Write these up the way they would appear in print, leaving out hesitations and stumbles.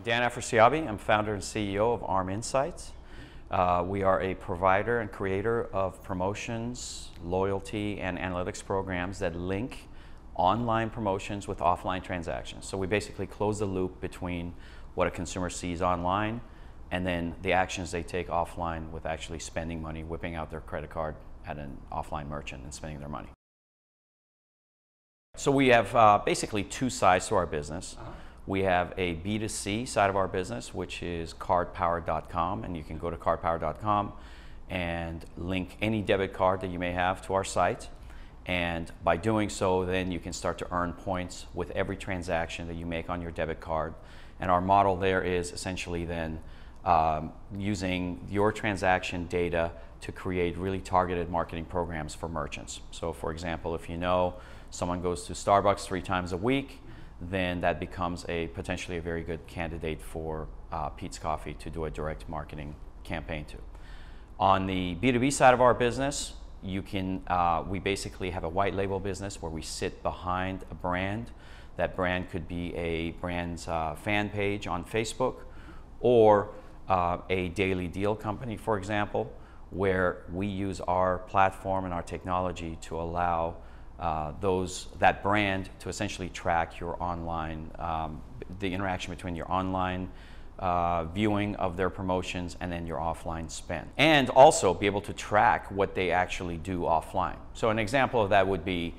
Dan Afrasiabi. I'm founder and CEO of ARM Insights. We are a provider and creator of promotions, loyalty, and analytics programs that link online promotions with offline transactions. So we basically close the loop between what a consumer sees online and then the actions they take offline with actually spending money, whipping out their credit card at an offline merchant and spending their money. So we have basically two sides to our business. We have a B2C side of our business, which is cardpower.com, and you can go to cardpower.com and link any debit card that you may have to our site. And by doing so, then you can start to earn points with every transaction that you make on your debit card. And our model there is essentially then using your transaction data to create really targeted marketing programs for merchants. So for example, if you know someone goes to Starbucks 3 times a week, then that becomes potentially a very good candidate for Peet's Coffee to do a direct marketing campaign to. On the B2B side of our business, we basically have a white label business where we sit behind a brand. That brand could be a brand's fan page on Facebook or a daily deal company, for example, where we use our platform and our technology to allow that brand to essentially track your online, the interaction between your online viewing of their promotions and then your offline spend. And also be able to track what they actually do offline. So an example of that would be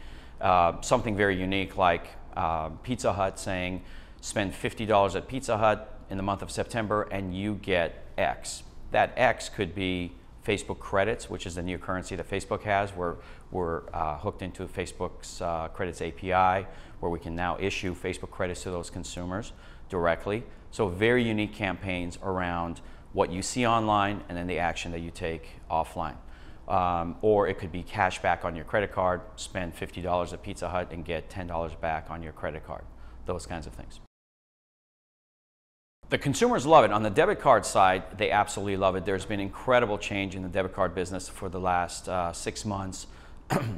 something very unique like Pizza Hut saying, spend $50 at Pizza Hut in the month of September and you get X. That X could be Facebook credits, which is the new currency that Facebook has. We're hooked into Facebook's credits API, where we can now issue Facebook credits to those consumers directly. So very unique campaigns around what you see online and then the action that you take offline. Or it could be cash back on your credit card, spend $50 at Pizza Hut and get $10 back on your credit card, those kinds of things. The consumers love it. On the debit card side, they absolutely love it. There's been incredible change in the debit card business for the last 6 months.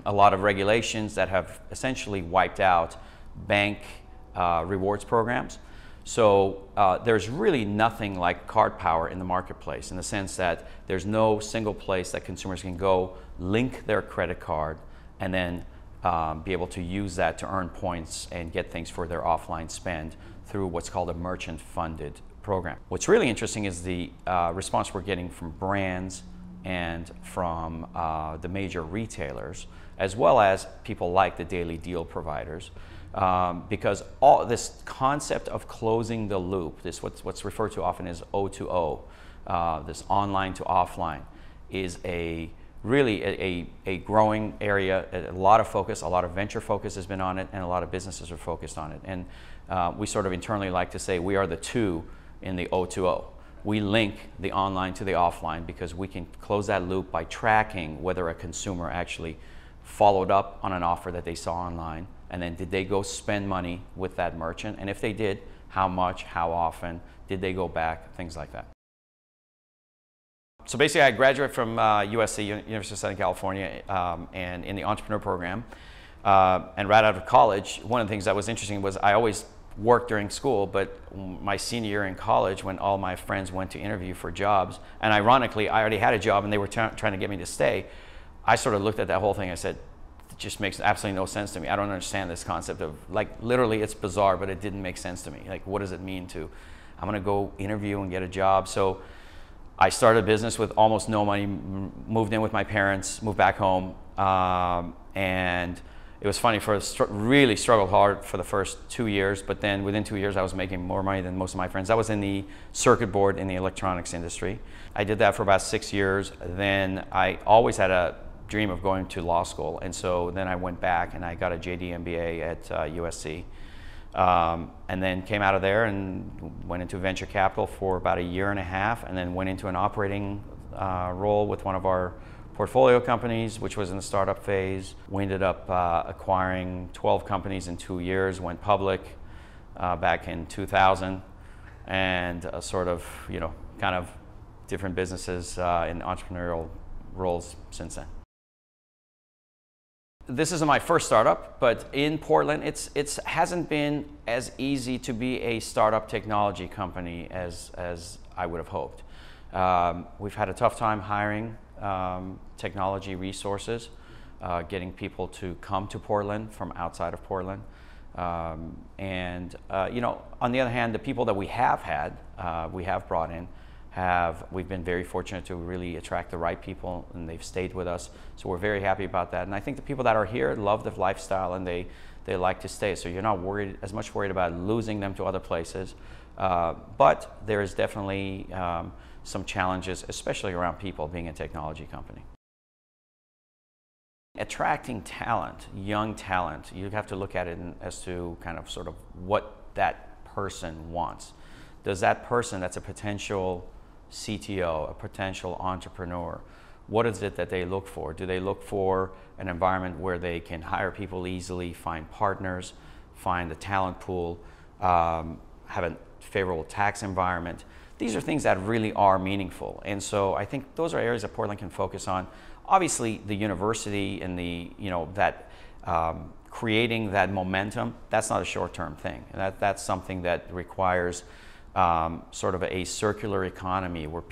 A lot of regulations that have essentially wiped out bank rewards programs. So there's really nothing like Card Power in the marketplace in the sense that there's no single place that consumers can go, link their credit card, and then be able to use that to earn points and get things for their offline spend through what's called a merchant-funded program. What's really interesting is the response we're getting from brands and from the major retailers, as well as people like the daily deal providers, because all this concept of closing the loop, what's referred to often as O2O, this online to offline, is really a growing area. A lot of focus, a lot of venture focus has been on it, and a lot of businesses are focused on it. And we sort of internally like to say we are the 2 in the O2O. We link the online to the offline because we can close that loop by tracking whether a consumer actually followed up on an offer that they saw online, and then did they go spend money with that merchant, and if they did, how much, how often, did they go back, things like that. So basically I graduated from USC, University of Southern California, and in the entrepreneur program. And right out of college, one of the things that was interesting was I always worked during school, but my senior year in college, when all my friends went to interview for jobs, and ironically I already had a job and they were trying to get me to stay, I sort of looked at that whole thing and I said, it just makes absolutely no sense to me. I don't understand this concept of, like, literally it's bizarre, but it didn't make sense to me. Like, what does it mean to, I'm gonna go interview and get a job? So I started a business with almost no money, moved in with my parents, moved back home, and it was funny, really struggled hard for the first 2 years, but then within 2 years I was making more money than most of my friends. I was in the circuit board in the electronics industry. I did that for about 6 years. Then I always had a dream of going to law school, and so then I went back and I got a JD MBA at USC. And then came out of there and went into venture capital for about 1.5 years, and then went into an operating role with one of our portfolio companies, which was in the startup phase. We ended up acquiring 12 companies in 2 years, went public back in 2000, and sort of, kind of different businesses in entrepreneurial roles since then. this isn't my first startup, but in Portland, it hasn't been as easy to be a startup technology company as I would have hoped. We've had a tough time hiring technology resources, getting people to come to Portland from outside of Portland. You know, on the other hand, the people that we have had, we have brought in, we've been very fortunate to really attract the right people, and they've stayed with us. So we're very happy about that. And I think the people that are here love the lifestyle, and they like to stay. So you're not as much worried about losing them to other places. But there is definitely some challenges, especially around people being a technology company. Attracting talent, young talent, you have to look at it as to kind of sort of what that person wants. Does that person that's a potential CTO, a potential entrepreneur, what is it that they look for? Do they look for an environment where they can hire people easily, find partners, find a talent pool, have a favorable tax environment? These are things that really are meaningful. And so I think those are areas that Portland can focus on. Obviously, the university and creating that momentum, that's not a short-term thing. That's something that requires sort of a circular economy where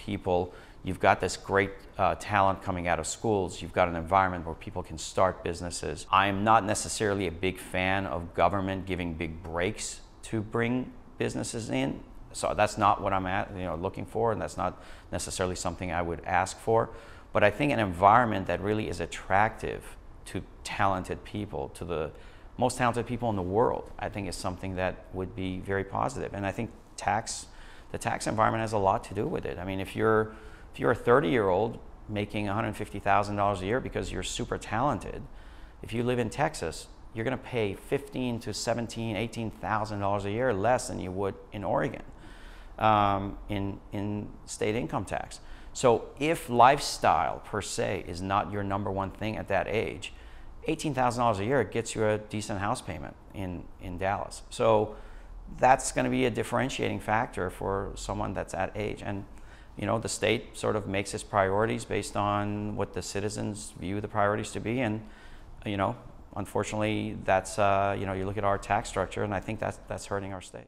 you've got this great talent coming out of schools, you've got an environment where people can start businesses. I'm not necessarily a big fan of government giving big breaks to bring businesses in. So that's not what I'm looking for, and that's not necessarily something I would ask for. But I think an environment that really is attractive to talented people, to the most talented people in the world, I think is something that would be very positive. And I think the tax environment has a lot to do with it. I mean, if you're a 30-year-old making $150,000 a year because you're super talented, if you live in Texas, you're going to pay $15,000 to $17,000, $18,000 a year less than you would in Oregon in state income tax. So if lifestyle per se is not your number one thing at that age, $18,000 a year gets you a decent house payment in Dallas. So that's going to be a differentiating factor for someone that's at age. And the state sort of makes its priorities based on what the citizens view the priorities to be. And unfortunately, that's you look at our tax structure, and I think that's hurting our state.